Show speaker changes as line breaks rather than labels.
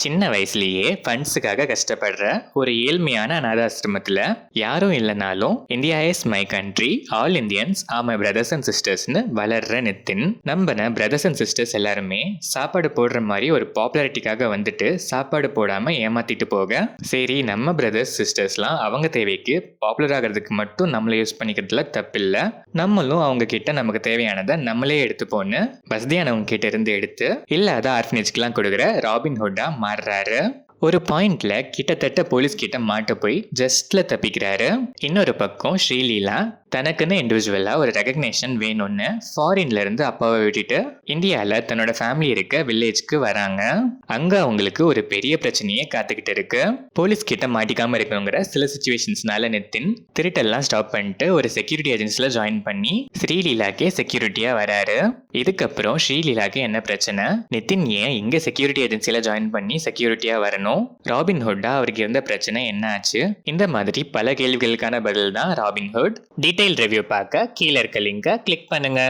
சின்ன வயசுலயே ஃபண்ட்ஸுக்காக கஷ்டப்படுற ஒரு ஏழ்மையான அனாதாசிரமத்தில் யாரும் இல்லைனாலும் India is my country, all Indians are my brothers and சிஸ்டர்ஸ்னு வளர்ற நித்தின் நம்பின பிரதர்ஸ் அண்ட் சிஸ்டர்ஸ் எல்லாருமே சாப்பாடு போடுற மாதிரி ஒரு பாப்புலாரிட்டிக்காக வந்துட்டு சாப்பாடு போடாமல் ஏமாத்திட்டு போக, சரி நம்ம பிரதர்ஸ் சிஸ்டர்ஸ்லாம் அவங்க தேவைக்கு பாப்புலர் ஆகிறதுக்கு மட்டும் நம்மளை யூஸ் பண்ணிக்கிறதுல தப்பில்லை, நம்மளும் அவங்க கிட்ட நமக்கு தேவையானதை நம்மளே எடுத்துப்போன்னு வசதியானவங்க கிட்ட இருந்து எடுத்து இல்லாத ஆர்ஃபனேஜ்க்கெலாம் கொடுக்குற ராபின்ஹுட்டா மாறுறாரு. ஒரு பாயிண்ட்ல கிட்டத்தட்ட போலீஸ் கிட்ட மாட்ட போய் ஜஸ்ட்ல தப்பிக்கிறாரு. இன்னொரு பக்கம் ஸ்ரீலீலா தனக்குன்னு இண்டிவிஜுவலா ஒரு ரெகக்னேஷன் வேணும்னு ஃபாரின்ல இருந்து அப்பாவை விட்டுட்டு இந்தியால தன்னோட ஃபேமிலி இருக்க வில்லேஜ்க்கு வராங்க. அங்க அவங்களுக்கு ஒரு பெரிய பிரச்சனையே காத்துக்கிட்டு இருக்கு. போலீஸ் கிட்ட மாட்டிக்காம இருக்கணுங்கிற சில சுச்சுவேஷன்ஸ்னால நித்தின் திருட்டெல்லாம் ஸ்டாப் பண்ணிட்டு ஒரு செக்யூரிட்டி ஏஜென்சில ஜாயின் பண்ணி ஸ்ரீலீலாக்கே செக்யூரிட்டியா வராரு. இதுக்கப்புறம் ஸ்ரீலீலாக்கு என்ன பிரச்சனை, நித்தின் ஏன் இங்க செக்யூரிட்டி ஏஜென்சில ஜாயின் பண்ணி செக்யூரிட்டியா வரணும், ராபின்ஹுட்டா அவருக்கு இருந்த பிரச்சனை என்ன ஆச்சு, இந்த மாதிரி பல கேள்விகளுக்கான பதில் தான் ராபின்ஹுட். டீடைல் ரிவ்யூ பார்க்க கீழே இருக்க லிங்கை கிளிக் பண்ணுங்க.